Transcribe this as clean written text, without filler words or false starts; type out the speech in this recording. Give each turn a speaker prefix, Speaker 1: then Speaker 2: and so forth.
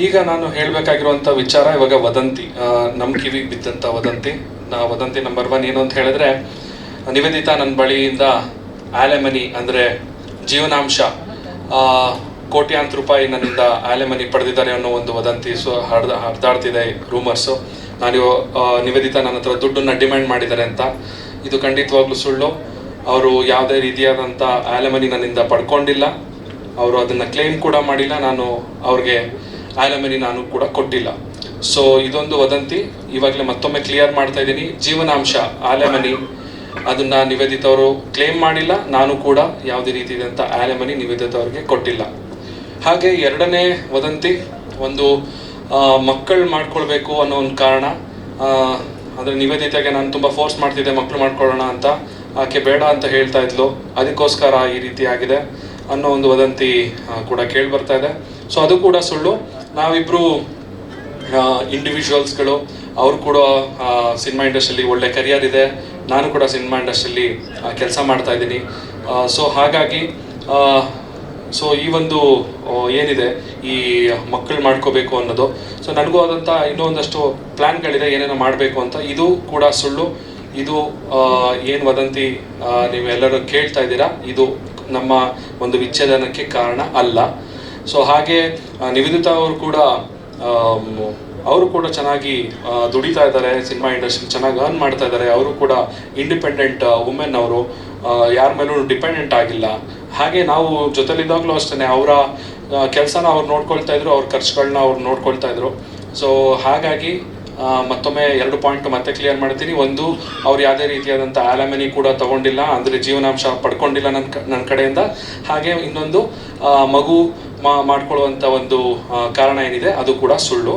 Speaker 1: ಈಗ ನಾನು ಹೇಳಬೇಕಾಗಿರುವಂಥ ವಿಚಾರ ಇವಾಗ ವದಂತಿ, ನಮ್ಮ ಕಿವಿಗೆ ಬಿದ್ದಂಥ ವದಂತಿ. ವದಂತಿ ನಂಬರ್ 1 ಏನು ಅಂತ ಹೇಳಿದ್ರೆ, ನಿವೇದಿತಾ ನನ್ನ ಬಳಿಯಿಂದ ಆಲೆಮನಿ ಅಂದರೆ ಜೀವನಾಂಶ ಕೋಟ್ಯಾಂತರ ರೂಪಾಯಿ ನನ್ನಿಂದ ಆಲೆಮನಿ ಪಡೆದಿದ್ದಾರೆ ಅನ್ನೋ ಒಂದು ವದಂತಿ ಹರಿದಾಡ್ತಿದೆ ರೂಮರ್ಸು. ನಿವೇದಿತಾ ನನ್ನ ಹತ್ರ ದುಡ್ಡನ್ನು ಡಿಮ್ಯಾಂಡ್ ಮಾಡಿದ್ದಾರೆ ಅಂತ. ಇದು ಖಂಡಿತವಾಗ್ಲೂ ಸುಳ್ಳು. ಅವರು ಯಾವುದೇ ರೀತಿಯಾದಂಥ ಆಲೆಮನಿ ನನ್ನಿಂದ ಪಡ್ಕೊಂಡಿಲ್ಲ. ಅವರು ಅದನ್ನು ಕ್ಲೇಮ್ ಕೂಡ ಮಾಡಿಲ್ಲ. ನಾನು ಅವ್ರಿಗೆ ಆಲೆಮನಿ ನಾನು ಕೂಡ ಕೊಟ್ಟಿಲ್ಲ. ಸೊ ಇದೊಂದು ವದಂತಿ. ಇವಾಗಲೇ ಮತ್ತೊಮ್ಮೆ ಕ್ಲಿಯರ್ ಮಾಡ್ತಾ ಇದ್ದೀನಿ, ಜೀವನಾಂಶ ಆಲೆಮನಿ ಅದನ್ನ ನಿವೇದಿತಾ ಅವರು ಕ್ಲೇಮ್ ಮಾಡಿಲ್ಲ. ನಾನು ಕೂಡ ಯಾವುದೇ ರೀತಿಯಾದಂಥ ಆಲೆಮನಿ ನಿವೇದಿತಾ ಅವ್ರಿಗೆ ಕೊಟ್ಟಿಲ್ಲ. ಹಾಗೆ ಎರಡನೇ ವದಂತಿ, ಒಂದು ಮಕ್ಕಳು ಮಾಡ್ಕೊಳ್ಬೇಕು ಅನ್ನೋ ಒಂದು ಕಾರಣ. ಅಂದರೆ ನಿವೇದಿತಾಗೆ ನಾನು ತುಂಬ ಫೋರ್ಸ್ ಮಾಡ್ತಿದ್ದೆ ಮಕ್ಕಳು ಮಾಡ್ಕೊಳ್ಳೋಣ ಅಂತ. ಆಕೆ ಬೇಡ ಅಂತ ಹೇಳ್ತಾ ಇದ್ಲು, ಅದಕ್ಕೋಸ್ಕರ ಈ ರೀತಿ ಆಗಿದೆ ಅನ್ನೋ ಒಂದು ವದಂತಿ ಕೂಡ ಕೇಳಿ ಬರ್ತಾ ಇದೆ. ಸೊ ಅದು ಕೂಡ ಸುಳ್ಳು. ನಾವಿಬ್ಬರು ಇಂಡಿವಿಜುವಲ್ಸ್ಗಳು. ಅವರು ಕೂಡ ಸಿನಿಮಾ ಇಂಡಸ್ಟ್ರಿಯಲ್ಲಿ ಒಳ್ಳೆ ಕರಿಯರ್ ಇದೆ, ನಾನು ಕೂಡ ಸಿನಿಮಾ ಇಂಡಸ್ಟ್ರಿಯಲ್ಲಿ ಕೆಲಸ ಮಾಡ್ತಾ ಇದ್ದೀನಿ. ಸೊ ಹಾಗಾಗಿ ಈ ಒಂದು ಏನಿದೆ ಈ ಮಕ್ಕಳು ಮಾಡ್ಕೋಬೇಕು ಅನ್ನೋದು, ಸೊ ನನಗೂ ಆದಂಥ ಇನ್ನೂ ಒಂದಷ್ಟು ಪ್ಲ್ಯಾನ್ಗಳಿದೆ ಏನೇನೋ ಮಾಡಬೇಕು ಅಂತ. ಇದು ಕೂಡ ಸುಳ್ಳು. ಇದು ಏನು ವದಂತಿ ನೀವೆಲ್ಲರೂ ಕೇಳ್ತಾ ಇದ್ದೀರಾ, ಇದು ನಮ್ಮ ಒಂದು ವಿಚ್ಛೇದನಕ್ಕೆ ಕಾರಣ ಅಲ್ಲ. ಸೊ ಹಾಗೆ ನಿವೇದಿತಾ ಅವರು ಕೂಡ ಚೆನ್ನಾಗಿ ದುಡಿತಾ ಇದ್ದಾರೆ, ಸಿನಿಮಾ ಇಂಡಸ್ಟ್ರಿ ಚೆನ್ನಾಗಿ ಅರ್ನ್ ಮಾಡ್ತಾ ಇದ್ದಾರೆ. ಅವರು ಕೂಡ ಇಂಡಿಪೆಂಡೆಂಟ್ ವುಮೆನ್. ಅವರು ಯಾರ ಮೇಲೂ ಡಿಪೆಂಡೆಂಟ್ ಆಗಿಲ್ಲ. ಹಾಗೆ ನಾವು ಜೊತೆಲಿದ್ದಾಗಲೂ ಅಷ್ಟೇ ಅವರ ಕೆಲಸನ ಅವ್ರು ನೋಡ್ಕೊಳ್ತಾ ಇದ್ರು, ಅವ್ರ ಖರ್ಚುಗಳನ್ನ ಅವ್ರು ನೋಡ್ಕೊಳ್ತಾ ಇದ್ರು. ಸೊ ಹಾಗಾಗಿ ಮತ್ತೊಮ್ಮೆ 2 ಪಾಯಿಂಟ್ ಮತ್ತೆ ಕ್ಲಿಯರ್ ಮಾಡ್ತೀನಿ. ಒಂದು, ಅವ್ರು ಯಾವುದೇ ರೀತಿಯಾದಂಥ ಆಲೆಮನಿ ಕೂಡ ತಗೊಂಡಿಲ್ಲ, ಅಂದರೆ ಜೀವನಾಂಶ ಪಡ್ಕೊಂಡಿಲ್ಲ ನನ್ನ ಕಡೆಯಿಂದ. ಹಾಗೆ ಇನ್ನೊಂದು, ಮಗು ಮಾಡ್ಕೊಳ್ಳುವಂಥ ಒಂದು ಕಾರಣ ಏನಿದೆ ಅದು ಕೂಡ ಸುಳ್ಳು.